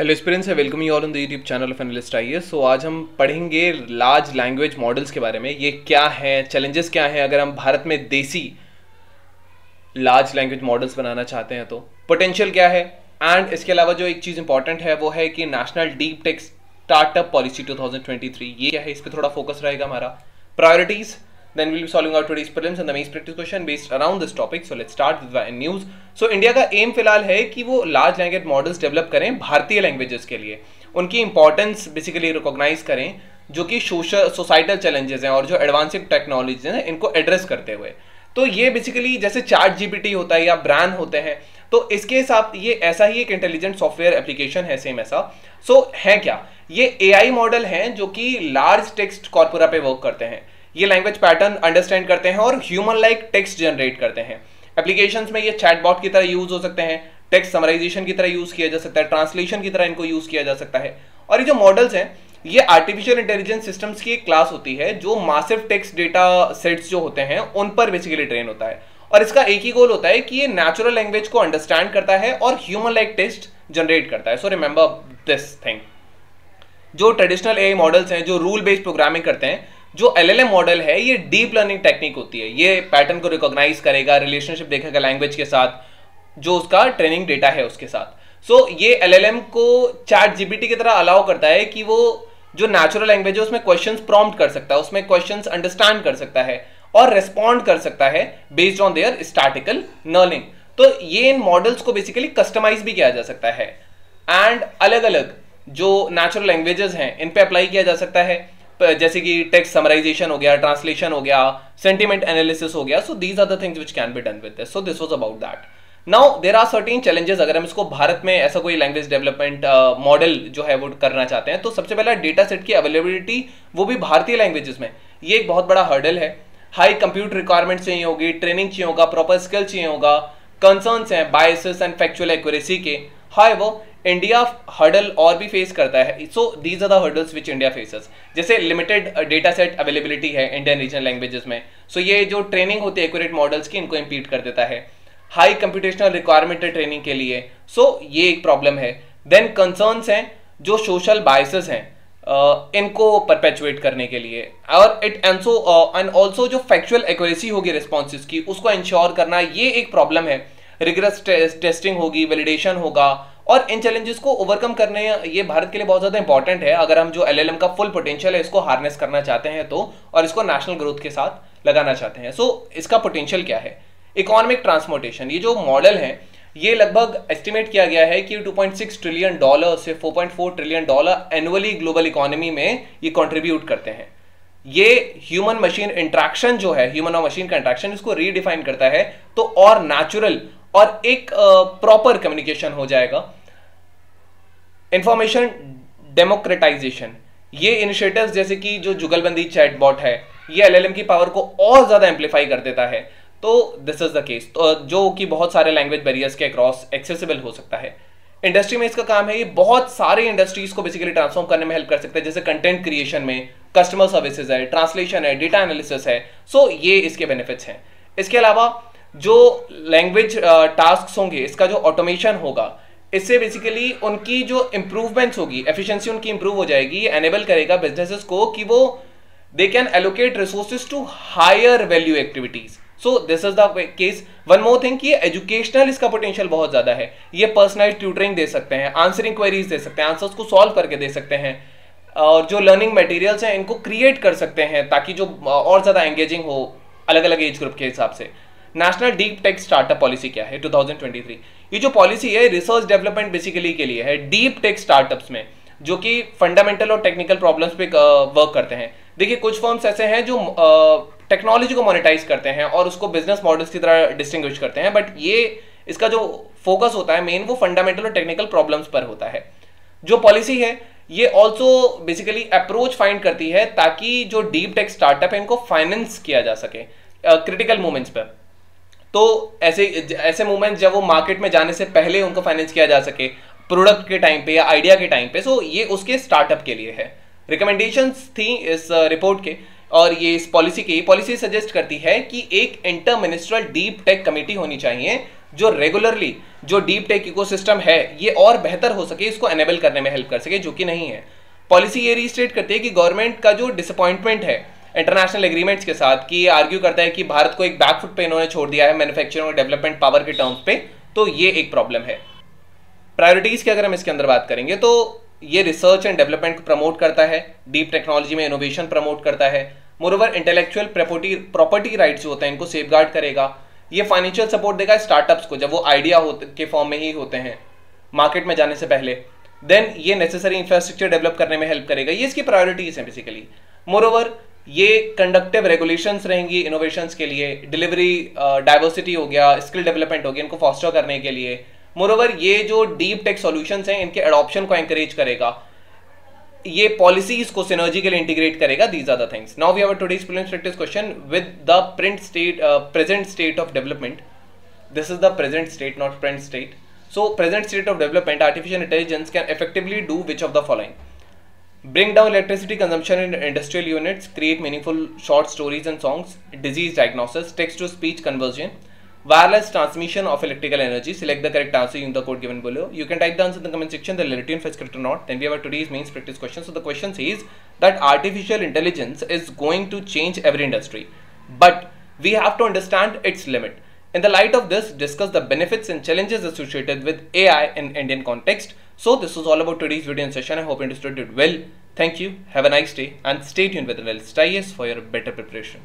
Hello aspirants, welcome you all on the YouTube channel of analyst IAS. So आज हम पढ़ेंगे large language models के बारे में। ये क्या है, चैलेंजेस क्या हैं अगर हम भारत में देसी लार्ज लैंग्वेज मॉडल्स बनाना चाहते हैं, तो पोटेंशियल क्या है। एंड इसके अलावा जो एक चीज़ इंपॉर्टेंट है वो है कि national deep tech startup policy 2023 ये क्या है, इस पर थोड़ा फोकस रहेगा हमारा। Priorities, then we'll be solving out today's prelims and the mains practice question based around this topic. So let's start with the news. So India का M फिलहाल है कि वो लार्ज लैंग्वेज मॉडल्स डेवलप करें भारतीय languages के लिए, उनकी इंपॉर्टेंस बेसिकली रिकॉग्नाइज करें, जो कि सोसाइटल चैलेंजेस हैं और जो एडवांसिंग टेक्नोलॉजीज हैं इनको एड्रेस करते हुए। तो ये बेसिकली जैसे चैट जीपीटी होता है या ब्रांड होते हैं, तो इसके साथ ये ऐसा ही एक इंटेलिजेंट सॉफ्टवेयर एप्लीकेशन है, सेम ऐसा। सो है क्या, ये एआई मॉडल हैं जो कि लार्ज टेक्स्ट कॉर्पोरा पे वर्क करते हैं। ये लैंग्वेज पैटर्न अंडरस्टैंड करते हैं और ह्यूमन लाइक टेक्स्ट जनरेट करते हैं। एप्लीकेशंस में ये चैटबॉट की तरह यूज हो सकते हैं, टेक्स्ट समराइजेशन की तरह यूज किया जा सकता है, ट्रांसलेशन की तरह इनको यूज किया जा सकता है। और ये जो मॉडल्स हैं ये आर्टिफिशियल इंटेलिजेंस सिस्टम्स की एक क्लास होती है जो मासिव टेक्स्ट डेटा सेट्स जो होते हैं उन पर बेसिकली ट्रेन होता है। और इसका एक ही गोल होता है कि ये नेचुरल लैंग्वेज को अंडरस्टैंड करता है और ह्यूमन लाइक टेक्स्ट जनरेट करता है। So remember this thing. जो ट्रेडिशनल एआई मॉडल्स हैं जो रूल बेस्ड प्रोग्रामिंग करते हैं, जो एलएलएम मॉडल है ये डीप लर्निंग टेक्निक होती है। ये पैटर्न को रिकॉग्नाइज करेगा, रिलेशनशिप देखेगा लैंग्वेज के साथ, जो उसका ट्रेनिंग डेटा है उसके साथ। सो ये एलएलएम को चैट जीपीटी की तरह अलाउ करता है कि वो जो नेचुरल लैंग्वेज है उसमें क्वेश्चंस प्रॉम्प्ट कर सकता है, उसमें क्वेश्चंस अंडरस्टैंड कर सकता है और रेस्पॉन्ड कर सकता है based on their statistical learning. तो ये इन मॉडल्स को बेसिकली कस्टमाइज भी किया जा सकता है एंड अलग अलग जो नेचुरल लैंग्वेजेस हैं इन पे अप्लाई किया जा सकता है, जैसे कि टेक्स्ट समराइजेशन हो गया, ट्रांसलेशन हो गया, सेंटिमेंट एनालिसिस हो गया। So these are the things which can be done with this. So this was about that. Now there are certain challenges अगर हम इसको भारत में ऐसा कोई लैंग्वेज डेवलपमेंट मॉडल जो है वो करना चाहते हैं। तो सबसे पहला डेटा सेट की अवेलेबिलिटी, वो भी भारतीय लैंग्वेजेस में, ये एक बहुत बड़ा हर्डल है। हाई कंप्यूटर रिक्वायरमेंट चाहिए होगी, ट्रेनिंग चाहिए होगा, प्रॉपर स्किल चाहिए होगा, कंसर्न्स हैं बायसेस एंड फैक्चुअल एक्यूरेसी के। हाउएवर इंडिया हर्डल और भी फेस करता है। So these are the hurdles which India faces. जैसे लिमिटेड डेटा सेट अवेलेबिलिटी है इंडियन रीजनल लैंग्वेजेस में, सो ये जो ट्रेनिंग होती है एक्यूरेट मॉडल्स की, इनको इम्पीड कर देता है। हाई कंप्यूटेशनल रिक्वायरमेंट है ट्रेनिंग के लिए, सो ये एक प्रॉब्लम है। देन कंसर्न्स हैं जो सोशल बायसेस हैं इनको परपेचुएट करने के लिए, और इट एंड ऑल्सो जो फैक्चुअल एक्यूरेसी होगी रिस्पॉन्सेज की उसको इंश्योर करना, ये एक प्रॉब्लम है। रिगरस टेस्टिंग होगी, वैलिडेशन होगा, और इन चैलेंजेस को ओवरकम करने ये भारत के लिए बहुत ज़्यादा इंपॉर्टेंट है अगर हम जो एलएलएम का फुल पोटेंशियल है इसको हार्नेस करना चाहते हैं तो, और इसको नेशनल ग्रोथ के साथ लगाना चाहते हैं। सो इसका पोटेंशियल क्या है। इकोनॉमिक ट्रांसपोर्टेशन, ये जो मॉडल है ये लगभग एस्टिमेट किया गया है कि $2.6 ट्रिलियन से $4.4 ट्रिलियन एनुअली ग्लोबल इकोनॉमी में ये कंट्रीब्यूट करते हैं। ये ह्यूमन मशीन इंटरेक्शन जो है, ह्यूमन और मशीन का इंटरेक्शन, इसको रीडिफाइन करता है तो और नेचुरल और एक प्रॉपर कम्युनिकेशन हो जाएगा। इंफॉर्मेशन डेमोक्रेटाइजेशन, ये इनिशिएटिव्स जैसे कि जो जुगलबंदी चैटबॉट है ये एलएलएम की पावर को और ज्यादा एम्पलीफाई कर देता है। तो दिस इज द केस, तो जो कि बहुत सारे लैंग्वेज बैरियर्स के अक्रॉस एक्सेसिबल हो सकता है। इंडस्ट्री में इसका काम है, ये बहुत सारे इंडस्ट्रीज को बेसिकली ट्रांसफॉर्म करने में हेल्प कर सकता है, जैसे कंटेंट क्रिएशन में, कस्टमर सर्विसेज है, ट्रांसलेशन है, डेटा एनालिसिस है। सो ये इसके बेनिफिट्स हैं। इसके अलावा जो लैंग्वेज टास्क होंगे, इसका जो ऑटोमेशन होगा, इससे बेसिकली उनकी जो इंप्रूवमेंट्स होगी, एफिशिएंसी उनकी इंप्रूव हो जाएगी। ये एनेबल करेगा बिजनेसेस को कि वो they can allocate resources to higher value activities. So this is the case. One more thing कि एजुकेशनल इसका पोटेंशियल बहुत ज्यादा है। ये पर्सनलाइज्ड ट्यूटरिंग दे सकते हैं, आंसरिंग क्वेरीज दे सकते हैं, आंसर्स को सॉल्व करके दे सकते हैं, और जो लर्निंग मटेरियल्स हैं इनको क्रिएट कर सकते हैं ताकि जो और ज्यादा एंगेजिंग हो अलग अलग एज ग्रुप के हिसाब से। National deep tech startup policy क्या है 2023, ये जो पॉलिसी है रिसर्च डेवलपमेंट बेसिकली के लिए है डीप टेक स्टार्टअप्स में, जो कि फंडामेंटल और टेक्निकल प्रॉब्लम्स पे वर्क करते हैं। देखिए कुछ फर्म्स ऐसे हैं जो टेक्नोलॉजी को मोनेटाइज करते हैं और उसको बिजनेस मॉडल्स की तरह डिस्टिंग्विश करते हैं, बट ये इसका जो फोकस होता है मेन वो फंडामेंटल और टेक्निकल प्रॉब्लम्स पर होता है। जो पॉलिसी है ये ऑल्सो बेसिकली अप्रोच फाइंड करती है ताकि जो डीप टेक स्टार्टअप है इनको फाइनेंस किया जा सके क्रिटिकल मोमेंट्स पर। तो ऐसे मूवमेंट्स जब वो मार्केट में जाने से पहले उनको फाइनेंस किया जा सके, प्रोडक्ट के टाइम पे या आइडिया के टाइम पे। सो ये उसके स्टार्टअप के लिए है। रिकमेंडेशंस थी इस रिपोर्ट के, और ये इस पॉलिसी की पॉलिसी सजेस्ट करती है कि एक inter ministerial deep tech committee होनी चाहिए जो रेगुलरली जो डीप टेक इकोसिस्टम है ये और बेहतर हो सके, इसको एनेबल करने में हेल्प कर सके, जो कि नहीं है। पॉलिसी ये रीस्टेट करती है कि गवर्नमेंट का जो डिसअपॉइंटमेंट है इंटरनेशनल एग्रीमेंट्स के साथ, कि ये आर्ग्यू करता है कि भारत को एक बैकफुट पे इन्होंने छोड़ दिया है मैन्युफैक्चरिंग और डेवलपमेंट पावर के टर्म्स पे, तो ये एक प्रॉब्लम है। प्रायोरिटीज की अगर हम इसके अंदर बात करेंगे तो ये रिसर्च एंड डेवलपमेंट को प्रमोट करता है, डीप टेक्नोलॉजी में इनोवेशन प्रमोट करता है, मोरओवर इंटेलेक्चुअल प्रॉपर्टी राइट्स जो होते हैं इनको सेफगार्ड करेगा, ये फाइनेंशियल सपोर्ट देगा स्टार्टअप्स को जब वो आइडिया के फॉर्म में ही होते हैं मार्केट में जाने से पहले, देन ये नेसेसरी इंफ्रास्ट्रक्चर डेवलप करने में हेल्प करेगा। ये इसकी प्रायोरिटीज हैं बेसिकली। मोरओवर ये कंडक्टिव रेगुलेशंस रहेंगी इनोवेशंस के लिए, डिलीवरी डाइवर्सिटी हो गया, स्किल डेवलपमेंट हो गया, इनको फॉस्टर करने के लिए। मोरओवर ये जो डीप टेक सॉल्यूशंस हैं इनके एडॉप्शन को एनकरेज करेगा, ये पॉलिसीज को सिनर्जिकली इंटीग्रेट करेगा। These are the things. Now we have today's prelims practice question with the present state of development. This is the present state, not present state. So present state of development, artificial intelligence can effectively do which of the following? Bring down electricity consumption in industrial units, create meaningful short stories and songs, disease diagnosis, text to speech conversion, wireless transmission of electrical energy. Select the correct answer in the code given below. You can type the answer in the comment section, the relative first correct or not. Then we have today's mains practice question. So the question says that artificial intelligence is going to change every industry, but we have to understand its limit. In the light of this, discuss the benefits and challenges associated with AI in Indian context. So this was all about today's video and session. I hope you understood it well. Thank you. Have a nice day and stay tuned with the IES for your better preparation.